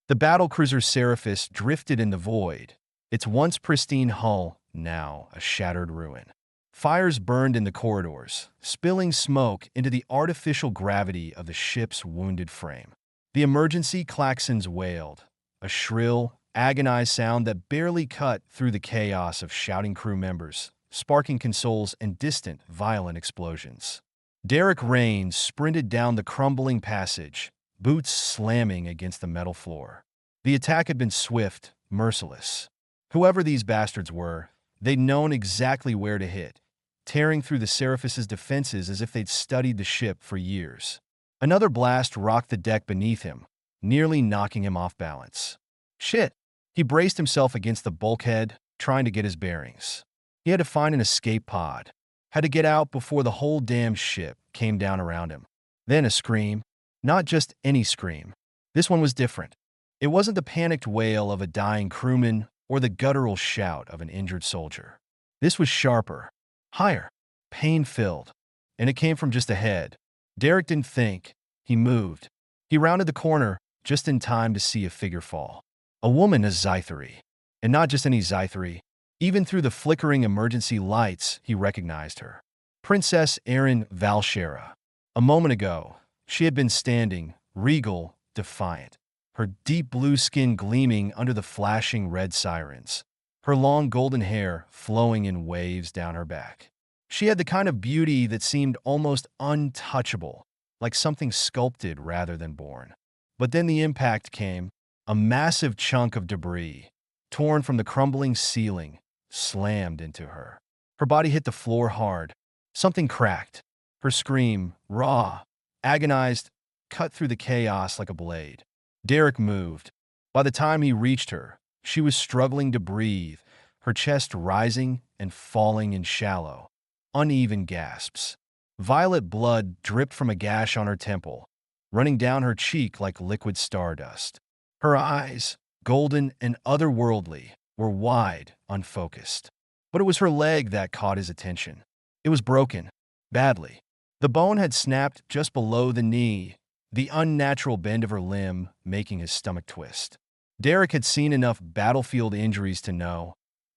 The battlecruiser Seraphis drifted in the void, its once pristine hull now a shattered ruin. Fires burned in the corridors, spilling smoke into the artificial gravity of the ship's wounded frame. The emergency klaxons wailed, a shrill, agonized sound that barely cut through the chaos of shouting crew members, sparking consoles and distant, violent explosions. Derek Raines sprinted down the crumbling passage, boots slamming against the metal floor. The attack had been swift, merciless. Whoever these bastards were, they'd known exactly where to hit, tearing through the Seraphis's defenses as if they'd studied the ship for years. Another blast rocked the deck beneath him, nearly knocking him off balance. Shit! He braced himself against the bulkhead, trying to get his bearings. He had to find an escape pod, had to get out before the whole damn ship came down around him. Then a scream. Not just any scream. This one was different. It wasn't the panicked wail of a dying crewman or the guttural shout of an injured soldier. This was sharper, higher, pain-filled, and it came from just ahead. Derek didn't think. He moved. He rounded the corner just in time to see a figure fall. A woman, a Zythari. And not just any Zythari. Even through the flickering emergency lights, he recognized her. Princess Erin Valshera. A moment ago, she had been standing, regal, defiant, her deep blue skin gleaming under the flashing red sirens, her long golden hair flowing in waves down her back. She had the kind of beauty that seemed almost untouchable, like something sculpted rather than born. But then the impact came, a massive chunk of debris, torn from the crumbling ceiling, slammed into her. Her body hit the floor hard. Something cracked. Her scream, raw, agonized, cut through the chaos like a blade. Derek moved. By the time he reached her, she was struggling to breathe, her chest rising and falling in shallow, uneven gasps. Violet blood dripped from a gash on her temple, running down her cheek like liquid stardust. Her eyes, golden and otherworldly, were wide, unfocused. But it was her leg that caught his attention. It was broken, badly. The bone had snapped just below the knee, the unnatural bend of her limb making his stomach twist. Derek had seen enough battlefield injuries to know,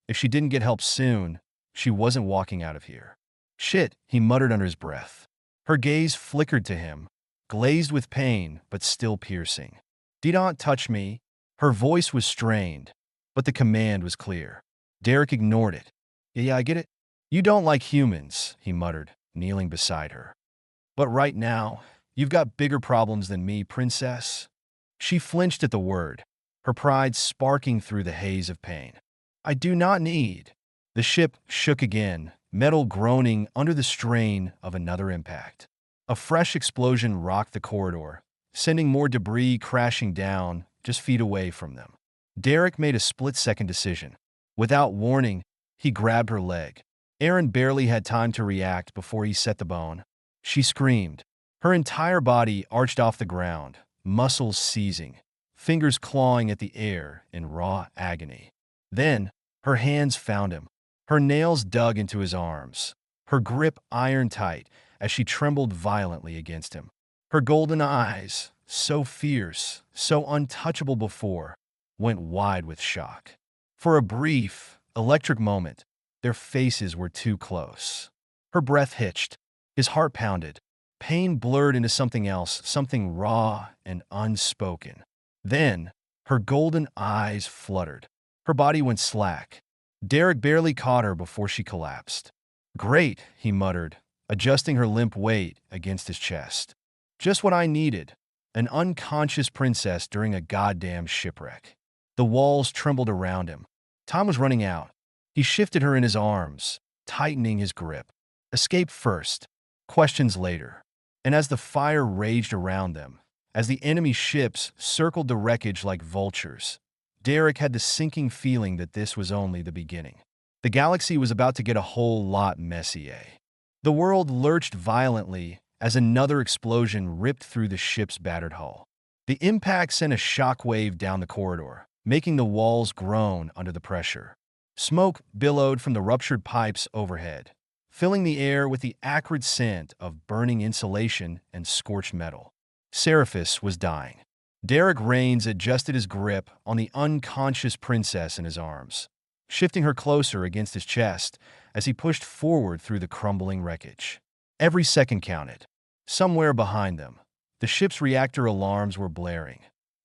if she didn't get help soon, she wasn't walking out of here. Shit, he muttered under his breath. Her gaze flickered to him, glazed with pain but still piercing. "Don't touch me." Her voice was strained, but the command was clear. Derek ignored it. Yeah, I get it. You don't like humans, he muttered, kneeling beside her. But right now, you've got bigger problems than me, princess. She flinched at the word, her pride sparking through the haze of pain. I do not need. The ship shook again, metal groaning under the strain of another impact. A fresh explosion rocked the corridor, sending more debris crashing down just feet away from them. Derek made a split-second decision. Without warning, he grabbed her leg. Erin barely had time to react before he set the bone. She screamed. Her entire body arched off the ground, muscles seizing, fingers clawing at the air in raw agony. Then, her hands found him. Her nails dug into his arms, her grip iron-tight as she trembled violently against him. Her golden eyes, so fierce, so untouchable before, went wide with shock. For a brief, electric moment, their faces were too close. Her breath hitched, his heart pounded. Pain blurred into something else, something raw and unspoken. Then, her golden eyes fluttered. Her body went slack. Derek barely caught her before she collapsed. Great, he muttered, adjusting her limp weight against his chest. Just what I needed. An unconscious princess during a goddamn shipwreck. The walls trembled around him. Time was running out. He shifted her in his arms, tightening his grip. Escape first, questions later. And as the fire raged around them, as the enemy ships circled the wreckage like vultures, Derek had the sinking feeling that this was only the beginning. The galaxy was about to get a whole lot messier. The world lurched violently as another explosion ripped through the ship's battered hull. The impact sent a shockwave down the corridor, making the walls groan under the pressure. Smoke billowed from the ruptured pipes overhead, filling the air with the acrid scent of burning insulation and scorched metal. Seraphis was dying. Derek Raines adjusted his grip on the unconscious princess in his arms, shifting her closer against his chest as he pushed forward through the crumbling wreckage. Every second counted. Somewhere behind them, the ship's reactor alarms were blaring,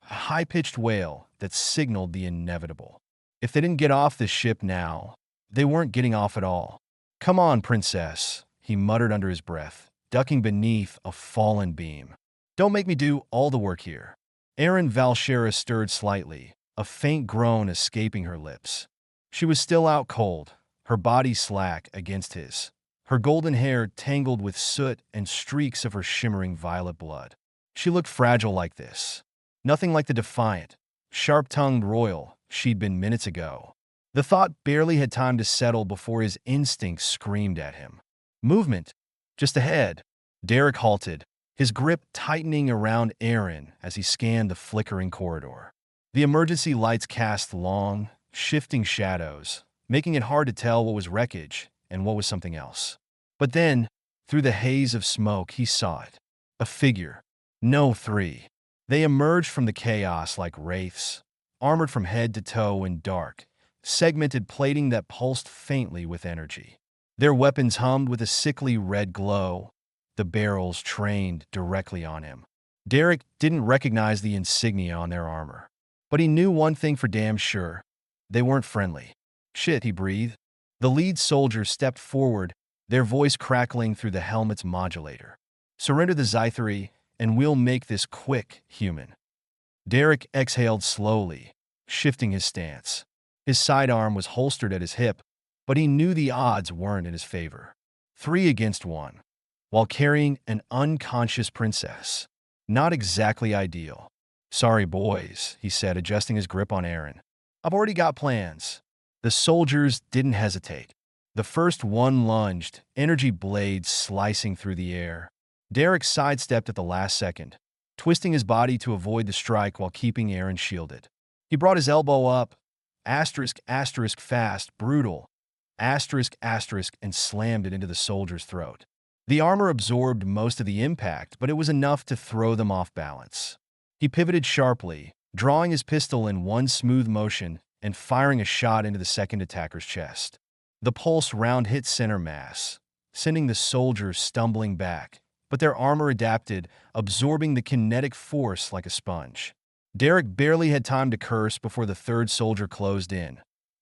a high-pitched wail that signaled the inevitable. If they didn't get off the ship now, they weren't getting off at all. "Come on, princess," he muttered under his breath, ducking beneath a fallen beam. "Don't make me do all the work here." Erin Valshera stirred slightly, a faint groan escaping her lips. She was still out cold, her body slack against his, her golden hair tangled with soot and streaks of her shimmering violet blood. She looked fragile like this. Nothing like the defiant, sharp-tongued royal she'd been minutes ago. The thought barely had time to settle before his instincts screamed at him. Movement! Just ahead. Derek halted, his grip tightening around Erin as he scanned the flickering corridor. The emergency lights cast long, shifting shadows, making it hard to tell what was wreckage and what was something else. But then, through the haze of smoke, he saw it. A figure. No, three. They emerged from the chaos like wraiths, armored from head to toe in dark, segmented plating that pulsed faintly with energy. Their weapons hummed with a sickly red glow, the barrels trained directly on him. Derek didn't recognize the insignia on their armor, but he knew one thing for damn sure. They weren't friendly. "Shit," he breathed. The lead soldier stepped forward, their voice crackling through the helmet's modulator. "Surrender the Zythery, and we'll make this quick, human." Derek exhaled slowly, shifting his stance. His sidearm was holstered at his hip, but he knew the odds weren't in his favor. 3 against 1, while carrying an unconscious princess. Not exactly ideal. "Sorry, boys," he said, adjusting his grip on Erin. "I've already got plans." The soldiers didn't hesitate. The first one lunged, energy blades slicing through the air. Derek sidestepped at the last second, twisting his body to avoid the strike while keeping Erin shielded. He brought his elbow up, asterisk, asterisk, fast, brutal, asterisk, asterisk, and slammed it into the soldier's throat. The armor absorbed most of the impact, but it was enough to throw them off balance. He pivoted sharply, drawing his pistol in one smooth motion and firing a shot into the second attacker's chest. The pulse round hit center mass, sending the soldiers stumbling back, but their armor adapted, absorbing the kinetic force like a sponge. Derek barely had time to curse before the third soldier closed in,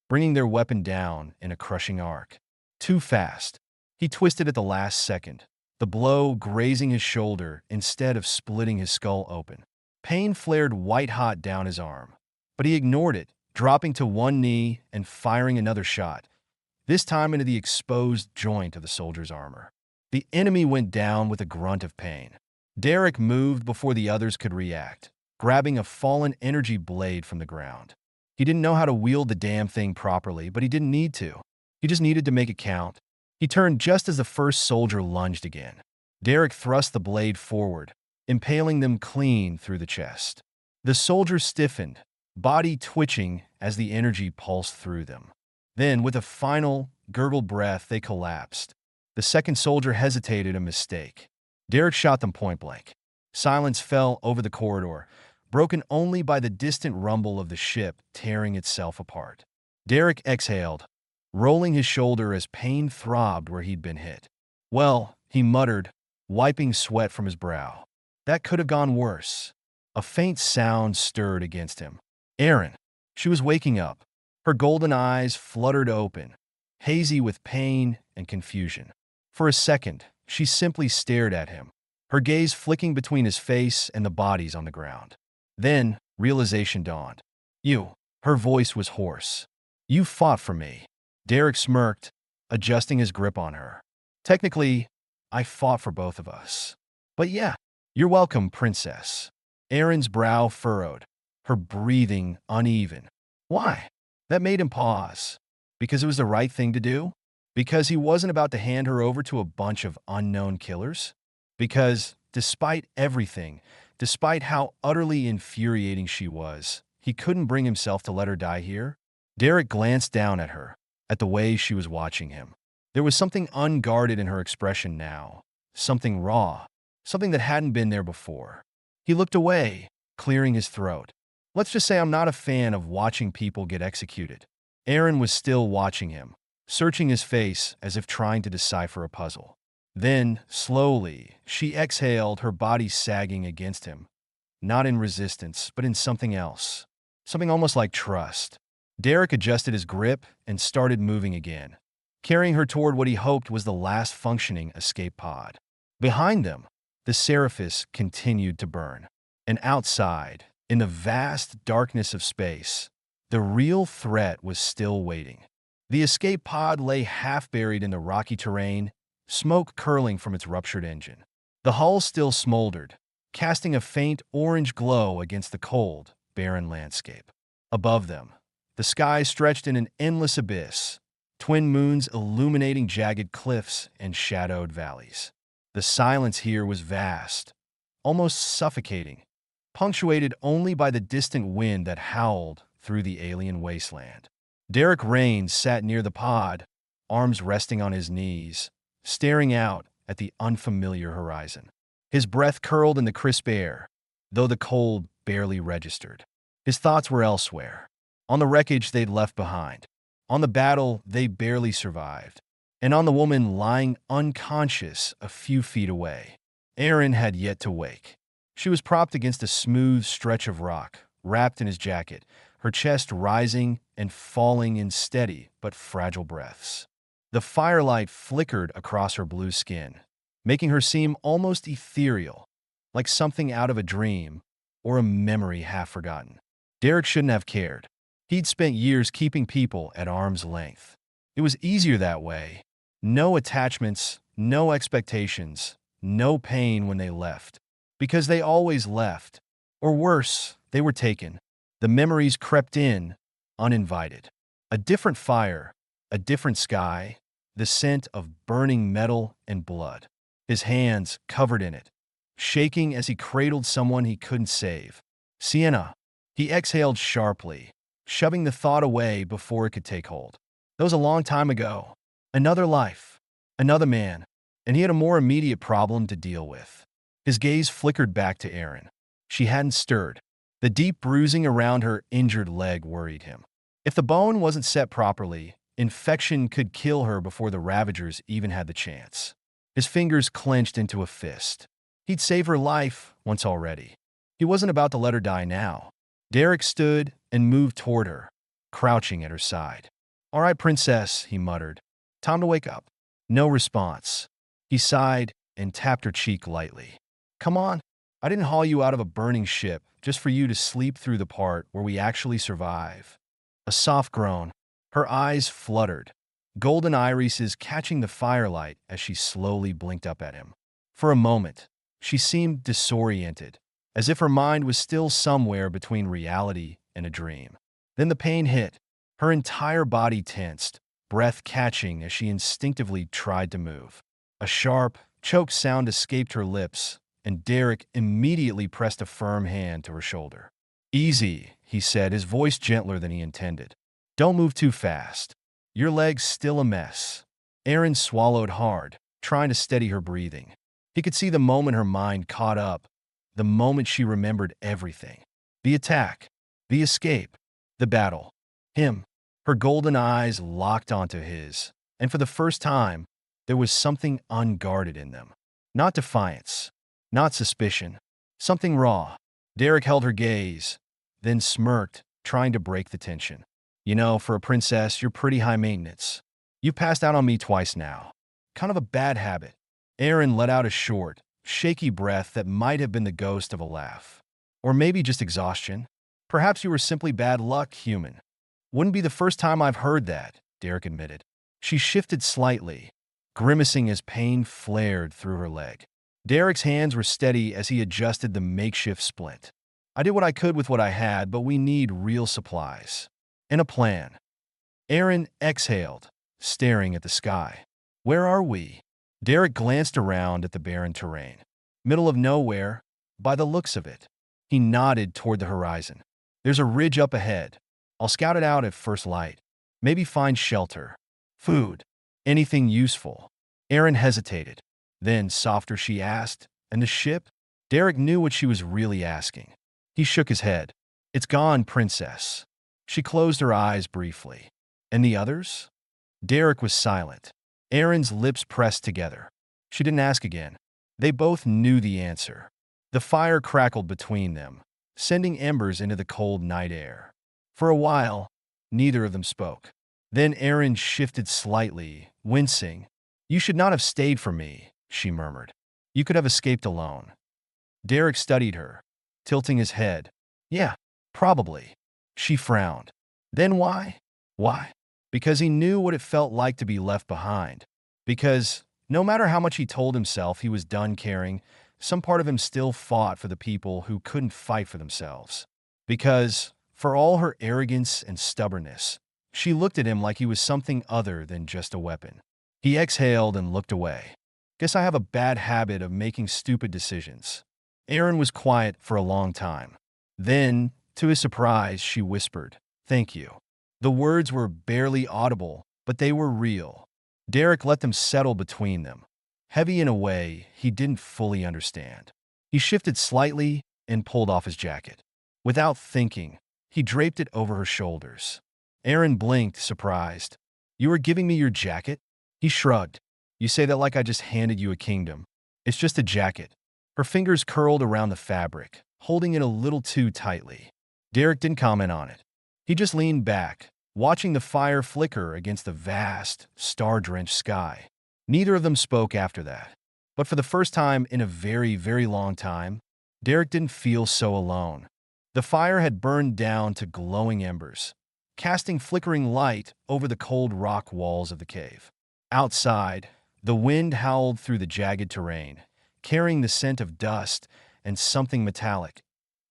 bringing their weapon down in a crushing arc. Too fast. He twisted at the last second, the blow grazing his shoulder instead of splitting his skull open. Pain flared white-hot down his arm, but he ignored it, dropping to one knee and firing another shot, this time into the exposed joint of the soldier's armor. The enemy went down with a grunt of pain. Derek moved before the others could react, grabbing a fallen energy blade from the ground. He didn't know how to wield the damn thing properly, but he didn't need to. He just needed to make it count. He turned just as the first soldier lunged again. Derek thrust the blade forward, impaling them clean through the chest. The soldier stiffened, body twitching as the energy pulsed through them. Then, with a final, gurgled breath, they collapsed. The second soldier hesitated, a mistake. Derek shot them point blank. Silence fell over the corridor, broken only by the distant rumble of the ship tearing itself apart. Derek exhaled, rolling his shoulder as pain throbbed where he'd been hit. "Well," he muttered, wiping sweat from his brow. "That could have gone worse." A faint sound stirred against him. Erin. She was waking up. Her golden eyes fluttered open, hazy with pain and confusion. For a second, she simply stared at him, her gaze flicking between his face and the bodies on the ground. Then, realization dawned. "You." Her voice was hoarse. "You fought for me." Derek smirked, adjusting his grip on her. "Technically, I fought for both of us. But yeah, you're welcome, princess." Erin's brow furrowed, her breathing uneven. Why? That made him pause. Because it was the right thing to do? Because he wasn't about to hand her over to a bunch of unknown killers? Because, despite everything, despite how utterly infuriating she was, he couldn't bring himself to let her die here? Derek glanced down at her, at the way she was watching him. There was something unguarded in her expression now, something raw, something that hadn't been there before. He looked away, clearing his throat. Let's just say I'm not a fan of watching people get executed. Aaron was still watching him, searching his face as if trying to decipher a puzzle. Then, slowly, she exhaled, her body sagging against him, not in resistance, but in something else. Something almost like trust. Derek adjusted his grip and started moving again, carrying her toward what he hoped was the last functioning escape pod. Behind them, the Seraphis continued to burn. And outside, in the vast darkness of space, the real threat was still waiting. The escape pod lay half-buried in the rocky terrain, smoke curling from its ruptured engine. The hull still smoldered, casting a faint orange glow against the cold, barren landscape. Above them, the sky stretched in an endless abyss, twin moons illuminating jagged cliffs and shadowed valleys. The silence here was vast, almost suffocating, punctuated only by the distant wind that howled through the alien wasteland. Derek Raines sat near the pod, arms resting on his knees, staring out at the unfamiliar horizon. His breath curled in the crisp air, though the cold barely registered. His thoughts were elsewhere, on the wreckage they'd left behind, on the battle they barely survived, and on the woman lying unconscious a few feet away. Aaron had yet to wake. She was propped against a smooth stretch of rock, wrapped in his jacket, her chest rising and falling in steady but fragile breaths. The firelight flickered across her blue skin, making her seem almost ethereal, like something out of a dream or a memory half forgotten. Derek shouldn't have cared. He'd spent years keeping people at arm's length. It was easier that way. No attachments, no expectations, no pain when they left. Because they always left. Or worse, they were taken. The memories crept in, uninvited. A different fire, a different sky, the scent of burning metal and blood. His hands covered in it, shaking as he cradled someone he couldn't save. Sienna. He exhaled sharply, shoving the thought away before it could take hold. That was a long time ago. Another life, another man, and he had a more immediate problem to deal with. His gaze flickered back to Aaron. She hadn't stirred. The deep bruising around her injured leg worried him. If the bone wasn't set properly, infection could kill her before the Ravagers even had the chance. His fingers clenched into a fist. He'd saved her life once already. He wasn't about to let her die now. Derek stood and moved toward her, crouching at her side. "All right, princess," he muttered. "Time to wake up." No response. He sighed and tapped her cheek lightly. "Come on. I didn't haul you out of a burning ship just for you to sleep through the part where we actually survive." A soft groan. Her eyes fluttered, golden irises catching the firelight as she slowly blinked up at him. For a moment, she seemed disoriented, as if her mind was still somewhere between reality and a dream. Then the pain hit. Her entire body tensed, breath catching as she instinctively tried to move. A sharp, choked sound escaped her lips, and Derek immediately pressed a firm hand to her shoulder. "Easy," he said, his voice gentler than he intended. "Don't move too fast. Your leg's still a mess." Aaron swallowed hard, trying to steady her breathing. He could see the moment her mind caught up, the moment she remembered everything. The attack, the escape, the battle. Him. Her golden eyes locked onto his, and for the first time, there was something unguarded in them. Not defiance, not suspicion, something raw. Derek held her gaze, then smirked, trying to break the tension. "You know, for a princess, you're pretty high maintenance. You've passed out on me twice now. Kind of a bad habit." Aaron let out a short, shaky breath that might have been the ghost of a laugh. "Or maybe just exhaustion. Perhaps you were simply bad luck, human." "Wouldn't be the first time I've heard that," Derek admitted. She shifted slightly, grimacing as pain flared through her leg. Derek's hands were steady as he adjusted the makeshift splint. "I did what I could with what I had, but we need real supplies. And a plan." Aaron exhaled, staring at the sky. "Where are we?" Derek glanced around at the barren terrain. "Middle of nowhere, by the looks of it." He nodded toward the horizon. "There's a ridge up ahead. I'll scout it out at first light. Maybe find shelter. Food. Anything useful." Aaron hesitated. Then, softer, she asked, "And the ship?" Derek knew what she was really asking. He shook his head. It's gone, princess. She closed her eyes briefly. And the others? Derek was silent. Aaron's lips pressed together. She didn't ask again. They both knew the answer. The fire crackled between them, sending embers into the cold night air. For a while, neither of them spoke. Then Aaron shifted slightly, wincing. You should not have stayed for me, she murmured. You could have escaped alone. Derek studied her, tilting his head. Yeah, probably. She frowned. Then why? Why? Because he knew what it felt like to be left behind. Because, no matter how much he told himself he was done caring, some part of him still fought for the people who couldn't fight for themselves. Because, for all her arrogance and stubbornness, she looked at him like he was something other than just a weapon. He exhaled and looked away. Guess I have a bad habit of making stupid decisions. Aaron was quiet for a long time. Then, to his surprise, she whispered, "Thank you." The words were barely audible, but they were real. Derek let them settle between them, heavy in a way he didn't fully understand. He shifted slightly and pulled off his jacket. Without thinking, he draped it over her shoulders. Aaron blinked, surprised. You are giving me your jacket? He shrugged. You say that like I just handed you a kingdom. It's just a jacket. Her fingers curled around the fabric, holding it a little too tightly. Derek didn't comment on it. He just leaned back, watching the fire flicker against the vast, star-drenched sky. Neither of them spoke after that. But for the first time in a very, very long time, Derek didn't feel so alone. The fire had burned down to glowing embers, casting flickering light over the cold rock walls of the cave. Outside, the wind howled through the jagged terrain, carrying the scent of dust and something metallic,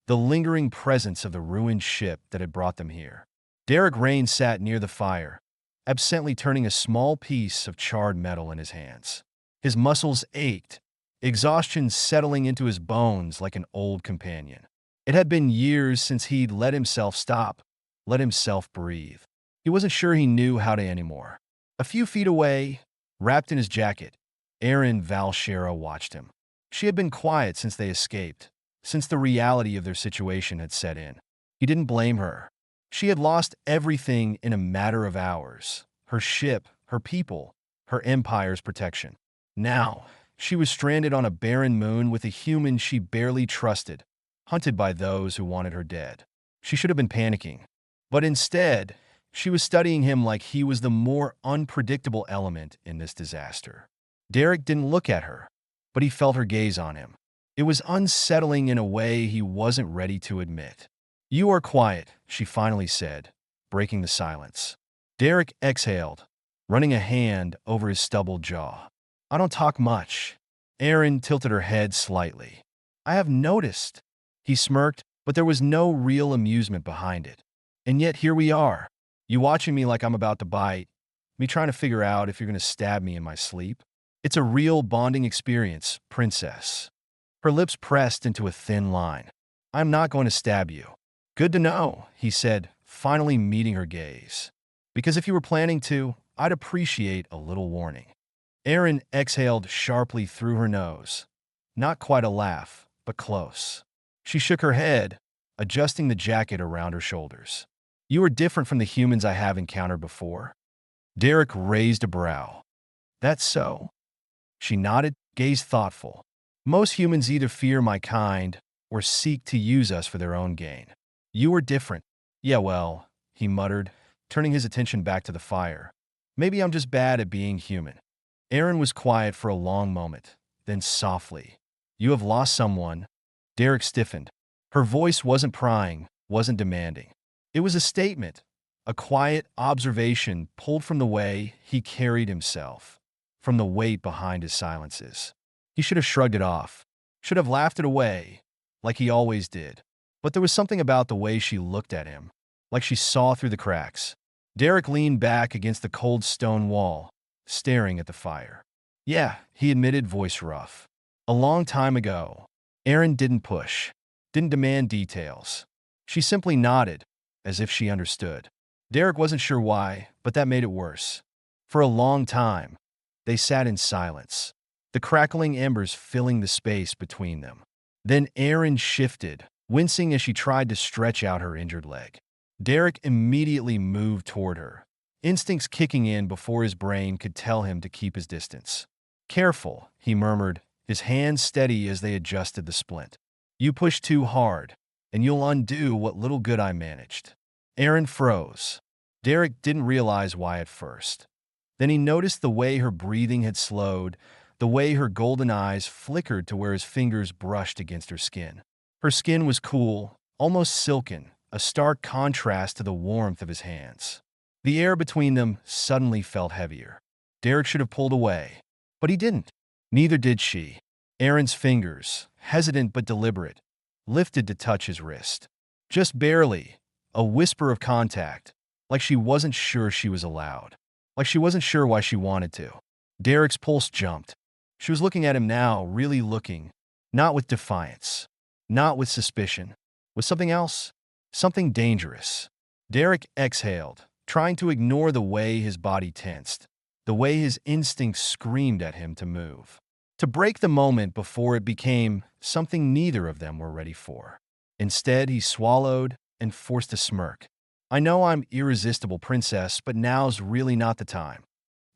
the lingering presence of the ruined ship that had brought them here. Derek Rain sat near the fire, absently turning a small piece of charred metal in his hands. His muscles ached, exhaustion settling into his bones like an old companion. It had been years since he'd let himself stop, let himself breathe. He wasn't sure he knew how to anymore. A few feet away, wrapped in his jacket, Aaron Valshera watched him. She had been quiet since they escaped, since the reality of their situation had set in. He didn't blame her. She had lost everything in a matter of hours. Her ship, her people, her empire's protection. Now, she was stranded on a barren moon with a human she barely trusted, hunted by those who wanted her dead. She should have been panicking. But instead, she was studying him like he was the more unpredictable element in this disaster. Derek didn't look at her, but he felt her gaze on him. It was unsettling in a way he wasn't ready to admit. You are quiet, she finally said, breaking the silence. Derek exhaled, running a hand over his stubbled jaw. I don't talk much. Aaron tilted her head slightly. I have noticed. He smirked, but there was no real amusement behind it. And yet here we are. You watching me like I'm about to bite, me trying to figure out if you're going to stab me in my sleep. It's a real bonding experience, princess. Her lips pressed into a thin line. I'm not going to stab you. Good to know, he said, finally meeting her gaze. Because if you were planning to, I'd appreciate a little warning. Aaron exhaled sharply through her nose. Not quite a laugh, but close. She shook her head, adjusting the jacket around her shoulders. You are different from the humans I have encountered before. Derek raised a brow. That's so. She nodded, gaze thoughtful. Most humans either fear my kind or seek to use us for their own gain. You are different. Yeah, well, he muttered, turning his attention back to the fire. Maybe I'm just bad at being human. Aaron was quiet for a long moment, then softly. You have lost someone. Derek stiffened. Her voice wasn't prying, wasn't demanding. It was a statement, a quiet observation pulled from the way he carried himself, from the weight behind his silences. He should have shrugged it off, should have laughed it away, like he always did. But there was something about the way she looked at him, like she saw through the cracks. Derek leaned back against the cold stone wall, staring at the fire. Yeah, he admitted, voice rough. A long time ago. Aaron didn't push, didn't demand details. She simply nodded, as if she understood. Derek wasn't sure why, but that made it worse. For a long time, they sat in silence, the crackling embers filling the space between them. Then Aaron shifted, wincing as she tried to stretch out her injured leg. Derek immediately moved toward her, instincts kicking in before his brain could tell him to keep his distance. "Careful," he murmured, his hands steady as they adjusted the splint. "You push too hard, and you'll undo what little good I managed." Erin froze. Derek didn't realize why at first. Then he noticed the way her breathing had slowed, the way her golden eyes flickered to where his fingers brushed against her skin. Her skin was cool, almost silken, a stark contrast to the warmth of his hands. The air between them suddenly felt heavier. Derek should have pulled away, but he didn't. Neither did she. Erin's fingers, hesitant but deliberate, lifted to touch his wrist. Just barely, a whisper of contact, like she wasn't sure she was allowed, like she wasn't sure why she wanted to. Derek's pulse jumped. She was looking at him now, really looking, not with defiance, not with suspicion, with something else, something dangerous. Derek exhaled, trying to ignore the way his body tensed, the way his instincts screamed at him to move, to break the moment before it became something neither of them were ready for. Instead, he swallowed and forced a smirk. "I know I'm irresistible, princess, but now's really not the time."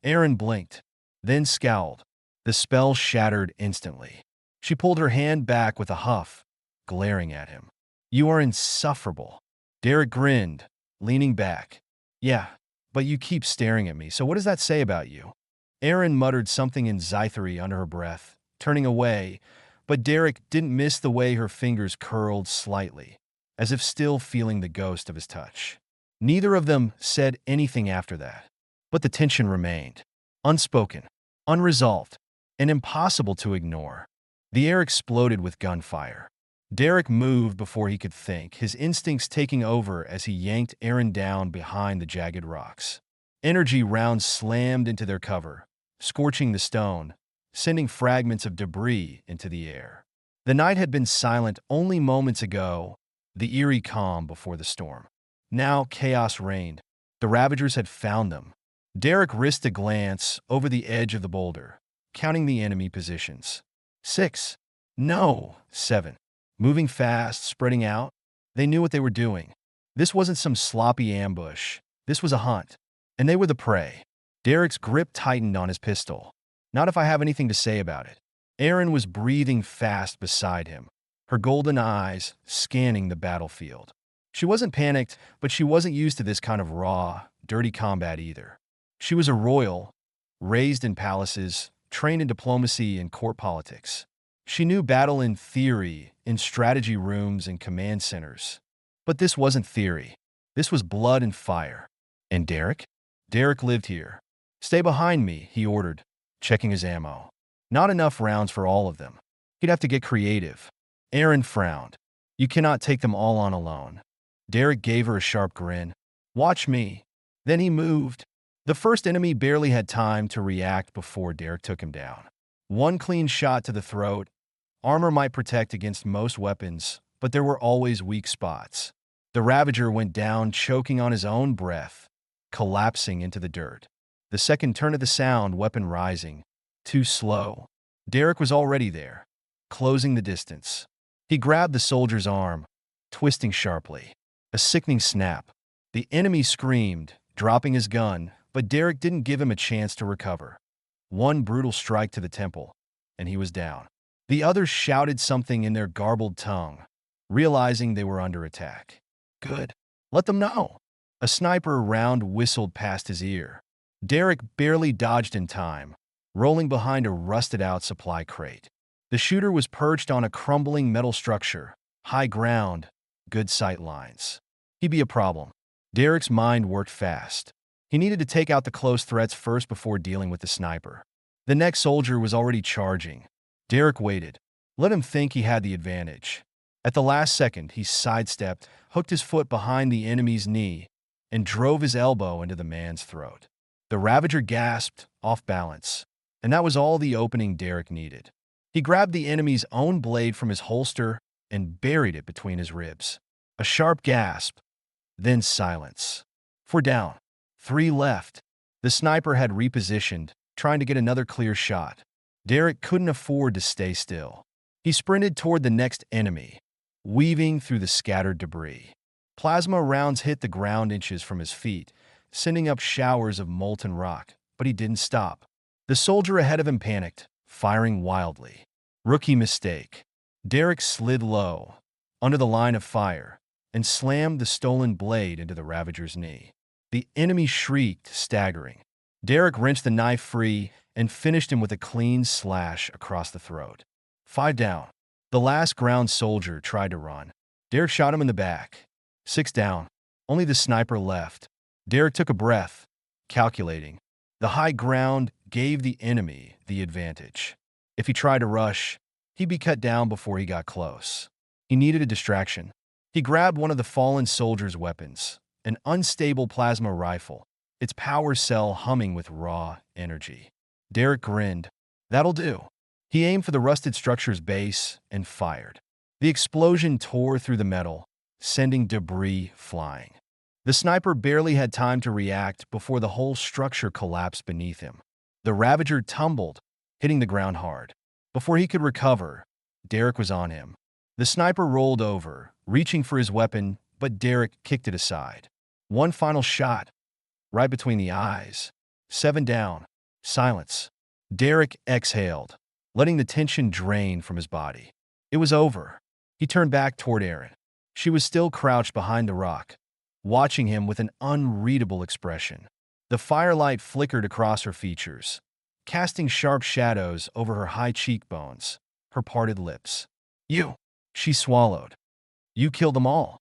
Erin blinked, then scowled. The spell shattered instantly. She pulled her hand back with a huff, glaring at him. "You are insufferable." Derek grinned, leaning back. "Yeah, but you keep staring at me, so what does that say about you?" Erin muttered something in Zythery under her breath, turning away, but Derek didn't miss the way her fingers curled slightly, as if still feeling the ghost of his touch. Neither of them said anything after that, but the tension remained, unspoken, unresolved, and impossible to ignore. The air exploded with gunfire. Derek moved before he could think, his instincts taking over as he yanked Erin down behind the jagged rocks. Energy rounds slammed into their cover, scorching the stone, sending fragments of debris into the air. The night had been silent only moments ago, the eerie calm before the storm. Now chaos reigned. The Ravagers had found them. Derek risked a glance over the edge of the boulder, counting the enemy positions. 6. No, 7. Moving fast, spreading out. They knew what they were doing. This wasn't some sloppy ambush. This was a hunt. And they were the prey. Derek's grip tightened on his pistol. "Not if I have anything to say about it." Erin was breathing fast beside him, her golden eyes scanning the battlefield. She wasn't panicked, but she wasn't used to this kind of raw, dirty combat either. She was a royal, raised in palaces, trained in diplomacy and court politics. She knew battle in theory, in strategy rooms and command centers. But this wasn't theory. This was blood and fire. And Derek? Derek lived here. "Stay behind me," he ordered, checking his ammo. Not enough rounds for all of them. He'd have to get creative. Erin frowned. "You cannot take them all on alone." Derek gave her a sharp grin. "Watch me." Then he moved. The first enemy barely had time to react before Derek took him down. One clean shot to the throat. Armor might protect against most weapons, but there were always weak spots. The Ravager went down, choking on his own breath, collapsing into the dirt. The second turn of the sound, weapon rising. Too slow. Derek was already there, closing the distance. He grabbed the soldier's arm, twisting sharply. A sickening snap. The enemy screamed, dropping his gun, but Derek didn't give him a chance to recover. One brutal strike to the temple, and he was down. The others shouted something in their garbled tongue, realizing they were under attack. "Good. Let them know." A sniper round whistled past his ear. Derek barely dodged in time, rolling behind a rusted-out supply crate. The shooter was perched on a crumbling metal structure, high ground, good sight lines. He'd be a problem. Derek's mind worked fast. He needed to take out the close threats first before dealing with the sniper. The next soldier was already charging. Derek waited. Let him think he had the advantage. At the last second, he sidestepped, hooked his foot behind the enemy's knee, and drove his elbow into the man's throat. The Ravager gasped, off balance, and that was all the opening Derek needed. He grabbed the enemy's own blade from his holster and buried it between his ribs. A sharp gasp, then silence. 4 down. 3 left. The sniper had repositioned, trying to get another clear shot. Derek couldn't afford to stay still. He sprinted toward the next enemy, weaving through the scattered debris. Plasma rounds hit the ground inches from his feet, sending up showers of molten rock, but he didn't stop. The soldier ahead of him panicked, firing wildly. Rookie mistake. Derek slid low, under the line of fire, and slammed the stolen blade into the Ravager's knee. The enemy shrieked, staggering. Derek wrenched the knife free and finished him with a clean slash across the throat. 5 down. The last ground soldier tried to run. Derek shot him in the back. 6 down. Only the sniper left. Derek took a breath, calculating. The high ground gave the enemy the advantage. If he tried to rush, he'd be cut down before he got close. He needed a distraction. He grabbed one of the fallen soldier's weapons, an unstable plasma rifle, its power cell humming with raw energy. Derek grinned. That'll do. He aimed for the rusted structure's base and fired. The explosion tore through the metal, sending debris flying. The sniper barely had time to react before the whole structure collapsed beneath him. The Ravager tumbled, hitting the ground hard. Before he could recover, Derek was on him. The sniper rolled over, reaching for his weapon, but Derek kicked it aside. One final shot, right between the eyes. 7 down. Silence. Derek exhaled, letting the tension drain from his body. It was over. He turned back toward Erin. She was still crouched behind the rock, watching him with an unreadable expression. The firelight flickered across her features, casting sharp shadows over her high cheekbones, her parted lips. You, she swallowed. You killed them all.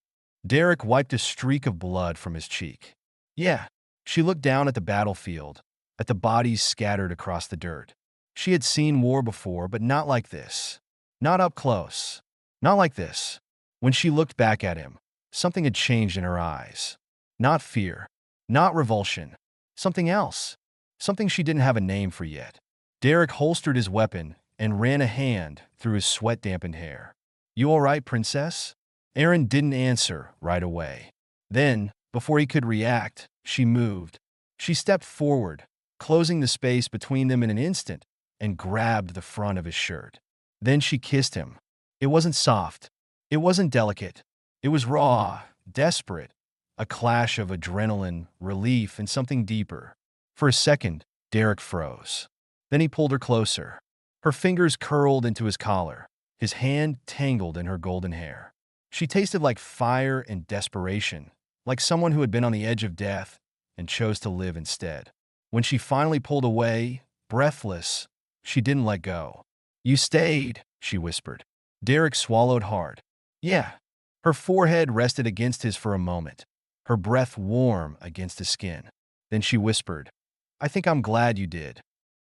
Derek wiped a streak of blood from his cheek. Yeah. She looked down at the battlefield, at the bodies scattered across the dirt. She had seen war before, but not like this. Not up close. Not like this. When she looked back at him, something had changed in her eyes. Not fear. Not revulsion. Something else. Something she didn't have a name for yet. Derek holstered his weapon and ran a hand through his sweat-dampened hair. You all right, princess? Erin didn't answer right away. Then, before he could react, she moved. She stepped forward, closing the space between them in an instant, and grabbed the front of his shirt. Then she kissed him. It wasn't soft. It wasn't delicate. It was raw, desperate, a clash of adrenaline, relief, and something deeper. For a second, Derek froze. Then he pulled her closer. Her fingers curled into his collar, his hand tangled in her golden hair. She tasted like fire and desperation, like someone who had been on the edge of death and chose to live instead. When she finally pulled away, breathless, she didn't let go. You stayed, she whispered. Derek swallowed hard. Yeah. Her forehead rested against his for a moment, her breath warm against his skin. Then she whispered, I think I'm glad you did.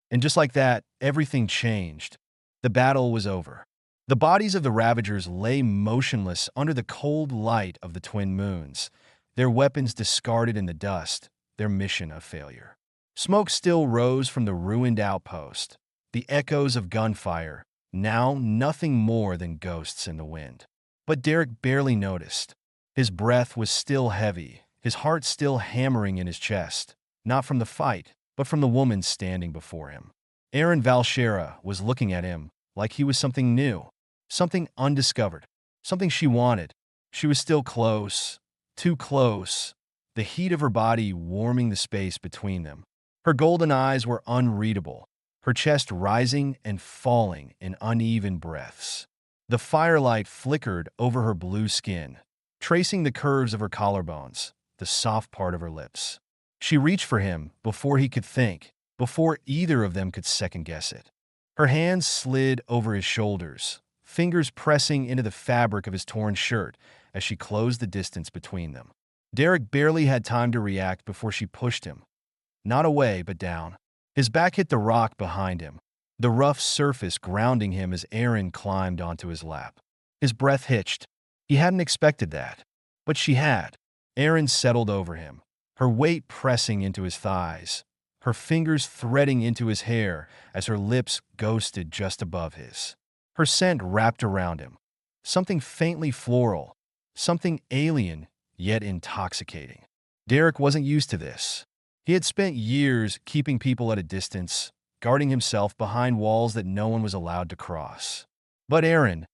And just like that, everything changed. The battle was over. The bodies of the Ravagers lay motionless under the cold light of the twin moons, their weapons discarded in the dust, their mission a failure. Smoke still rose from the ruined outpost, the echoes of gunfire, now nothing more than ghosts in the wind. But Derek barely noticed. His breath was still heavy, his heart still hammering in his chest, not from the fight, but from the woman standing before him. Erin Valshera was looking at him like he was something new, something undiscovered, something she wanted. She was still close, too close, the heat of her body warming the space between them. Her golden eyes were unreadable, her chest rising and falling in uneven breaths. The firelight flickered over her blue skin, tracing the curves of her collarbones, the soft part of her lips. She reached for him before he could think, before either of them could second-guess it. Her hands slid over his shoulders, fingers pressing into the fabric of his torn shirt as she closed the distance between them. Derek barely had time to react before she pushed him. Not away, but down. His back hit the rock behind him, the rough surface grounding him as Erin climbed onto his lap. His breath hitched. He hadn't expected that, but she had. Erin settled over him, her weight pressing into his thighs, her fingers threading into his hair as her lips ghosted just above his. Her scent wrapped around him, something faintly floral, something alien yet intoxicating. Derek wasn't used to this. He had spent years keeping people at a distance, guarding himself behind walls that no one was allowed to cross. But Erin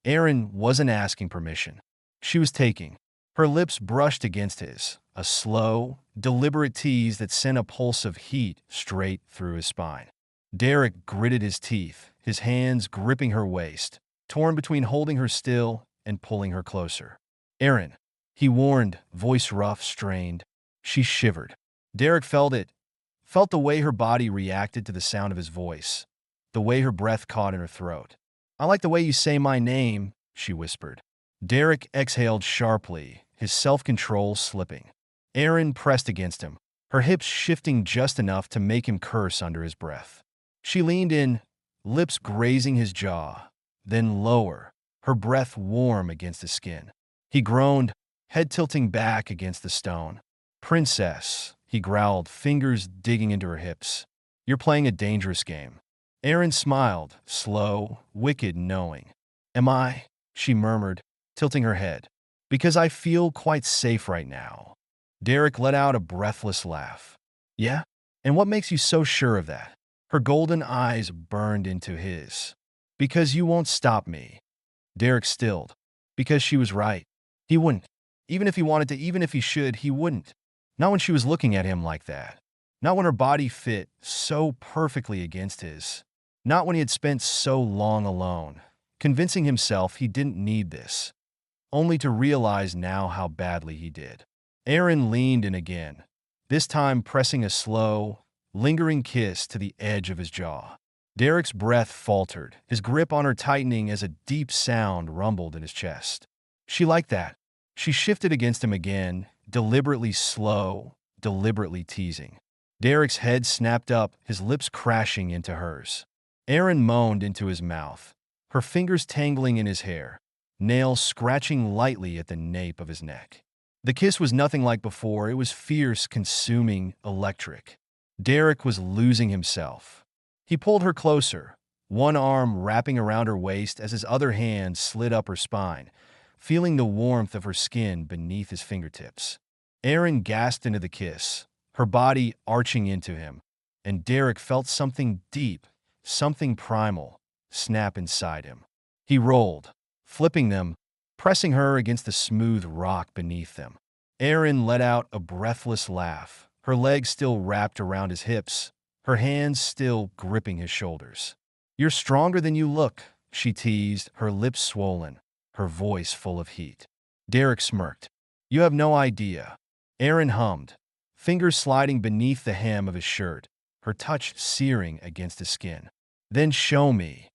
Erin wasn't asking permission. She was taking. Her lips brushed against his, a slow, deliberate tease that sent a pulse of heat straight through his spine. Derek gritted his teeth, his hands gripping her waist, torn between holding her still and pulling her closer. Erin, he warned, voice rough, strained. She shivered. Derek felt it, felt the way her body reacted to the sound of his voice, the way her breath caught in her throat. "I like the way you say my name," she whispered. Derek exhaled sharply, his self-control slipping. Erin pressed against him, her hips shifting just enough to make him curse under his breath. She leaned in, lips grazing his jaw, then lower, her breath warm against his skin. He groaned, head tilting back against the stone. "Princess," he growled, fingers digging into her hips. "You're playing a dangerous game." Erin smiled, slow, wicked, knowing. "Am I?" she murmured, tilting her head. "Because I feel quite safe right now." Derek let out a breathless laugh. "Yeah? And what makes you so sure of that?" Her golden eyes burned into his. "Because you won't stop me." Derek stilled. Because she was right. He wouldn't. Even if he wanted to, even if he should, he wouldn't. Not when she was looking at him like that. Not when her body fit so perfectly against his. Not when he had spent so long alone, convincing himself he didn't need this, only to realize now how badly he did. Erin leaned in again, this time pressing a slow, lingering kiss to the edge of his jaw. Derek's breath faltered, his grip on her tightening as a deep sound rumbled in his chest. She liked that. She shifted against him again, deliberately slow, deliberately teasing. Derek's head snapped up, his lips crashing into hers. Erin moaned into his mouth, her fingers tangling in his hair, nails scratching lightly at the nape of his neck. The kiss was nothing like before. It was fierce, consuming, electric. Derek was losing himself. He pulled her closer, one arm wrapping around her waist as his other hand slid up her spine, feeling the warmth of her skin beneath his fingertips. Erin gasped into the kiss, her body arching into him, and Derek felt something deep, something primal, snap inside him. He rolled, flipping them, pressing her against the smooth rock beneath them. Erin let out a breathless laugh, her legs still wrapped around his hips, her hands still gripping his shoulders. "You're stronger than you look," she teased, her lips swollen, her voice full of heat. Derek smirked. "You have no idea." Erin hummed, fingers sliding beneath the hem of his shirt, her touch searing against his skin. "Then show me."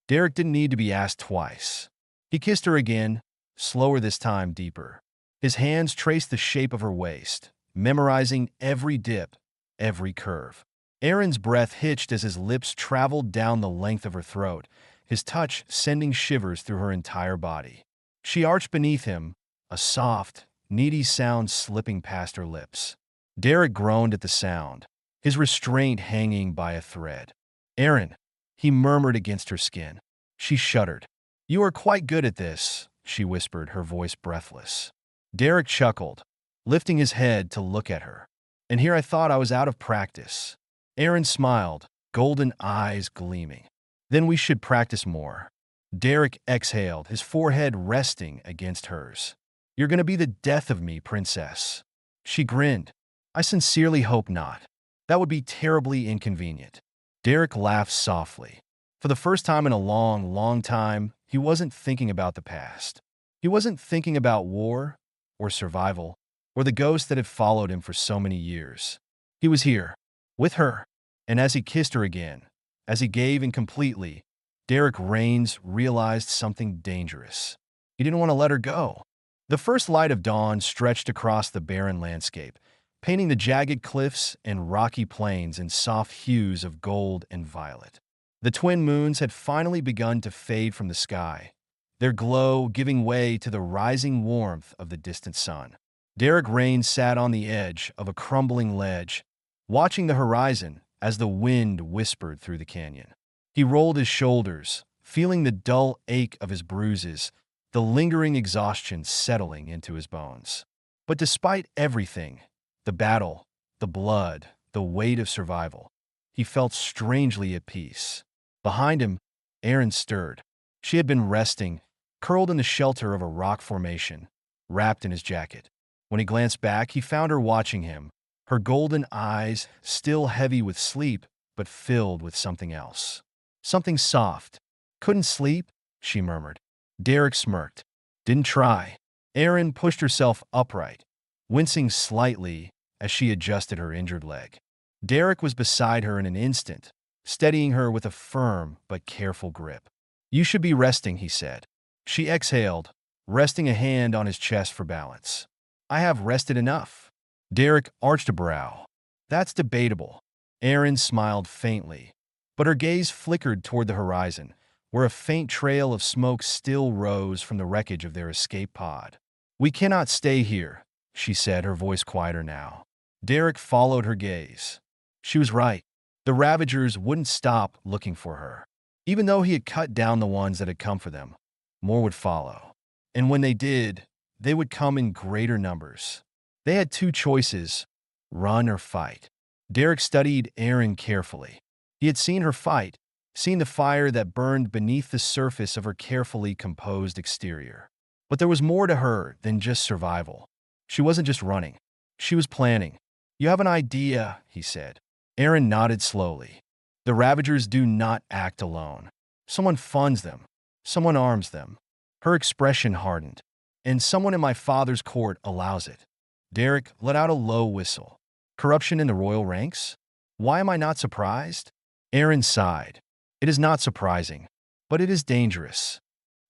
Derek didn't need to be asked twice. He kissed her again, slower this time, deeper. His hands traced the shape of her waist, memorizing every dip, every curve. Erin's breath hitched as his lips traveled down the length of her throat, his touch sending shivers through her entire body. She arched beneath him, a soft, needy sound slipping past her lips. Derek groaned at the sound, his restraint hanging by a thread. "Erin," he murmured against her skin. She shuddered. "You are quite good at this," she whispered, her voice breathless. Derek chuckled, lifting his head to look at her. "And here I thought I was out of practice." Erin smiled, golden eyes gleaming. "Then we should practice more." Derek exhaled, his forehead resting against hers. "You're going to be the death of me, princess." She grinned. "I sincerely hope not. That would be terribly inconvenient." Derek laughed softly. For the first time in a long, long time, he wasn't thinking about the past. He wasn't thinking about war, or survival, or the ghost that had followed him for so many years. He was here, with her, and as he kissed her again, as he gave in completely, Derek Rains realized something dangerous. He didn't want to let her go. The first light of dawn stretched across the barren landscape, painting the jagged cliffs and rocky plains in soft hues of gold and violet. The twin moons had finally begun to fade from the sky, their glow giving way to the rising warmth of the distant sun. Derek Rains sat on the edge of a crumbling ledge, watching the horizon as the wind whispered through the canyon. He rolled his shoulders, feeling the dull ache of his bruises, the lingering exhaustion settling into his bones. But despite everything, the battle, the blood, the weight of survival, he felt strangely at peace. Behind him, Erin stirred. She had been resting, curled in the shelter of a rock formation, wrapped in his jacket. When he glanced back, he found her watching him, her golden eyes still heavy with sleep, but filled with something else. Something soft. Couldn't sleep? She murmured. Derek smirked. Didn't try. Erin pushed herself upright, wincing slightly as she adjusted her injured leg. Derek was beside her in an instant, steadying her with a firm but careful grip. You should be resting, he said. She exhaled, resting a hand on his chest for balance. I have rested enough. Derek arched a brow. That's debatable. Erin smiled faintly, but her gaze flickered toward the horizon, where a faint trail of smoke still rose from the wreckage of their escape pod. We cannot stay here, she said, her voice quieter now. Derek followed her gaze. She was right. The Ravagers wouldn't stop looking for her. Even though he had cut down the ones that had come for them, more would follow. And when they did, they would come in greater numbers. They had two choices, run or fight. Derek studied Erin carefully. He had seen her fight, seen the fire that burned beneath the surface of her carefully composed exterior. But there was more to her than just survival. She wasn't just running. She was planning. You have an idea, he said. Erin nodded slowly. The Ravagers do not act alone. Someone funds them. Someone arms them. Her expression hardened. And someone in my father's court allows it. Derek let out a low whistle. Corruption in the royal ranks? Why am I not surprised? Erin sighed. It is not surprising, but it is dangerous.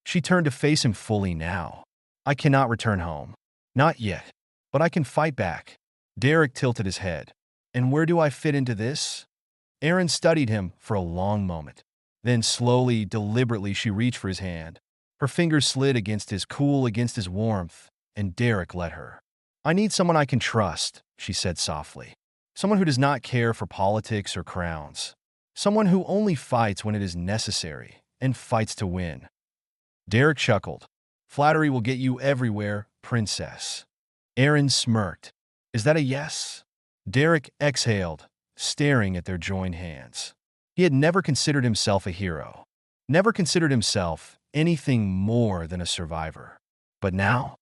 She turned to face him fully now. I cannot return home. Not yet. But I can fight back. Derek tilted his head. And where do I fit into this? Erin studied him for a long moment. Then slowly, deliberately, she reached for his hand. Her fingers slid against his cool, against his warmth, and Derek let her. I need someone I can trust, she said softly. Someone who does not care for politics or crowns. Someone who only fights when it is necessary and fights to win. Derek chuckled. Flattery will get you everywhere, princess. Erin smirked. Is that a yes? Derek exhaled, staring at their joined hands. He had never considered himself a hero. Never considered himself anything more than a survivor. But now,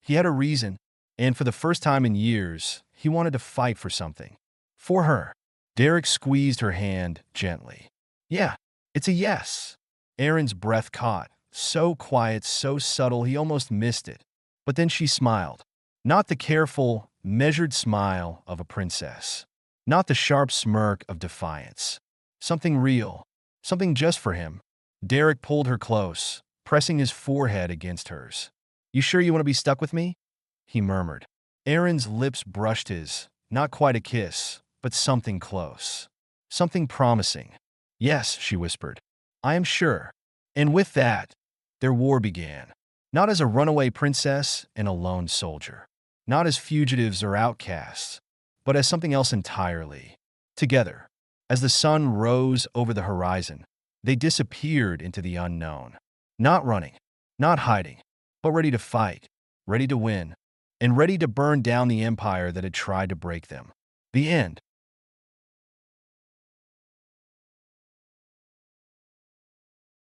he had a reason, and for the first time in years, he wanted to fight for something. For her. Derek squeezed her hand gently. Yeah, it's a yes. Erin's breath caught, so quiet, so subtle, he almost missed it. But then she smiled. Not the careful, measured smile of a princess. Not the sharp smirk of defiance. Something real. Something just for him. Derek pulled her close, pressing his forehead against hers. You sure you want to be stuck with me? He murmured. Erin's lips brushed his, not quite a kiss, but something close. Something promising. Yes, she whispered. I am sure. And with that, their war began. Not as a runaway princess and a lone soldier. Not as fugitives or outcasts, but as something else entirely. Together, as the sun rose over the horizon, they disappeared into the unknown. Not running, not hiding, but ready to fight, ready to win, and ready to burn down the empire that had tried to break them. The end.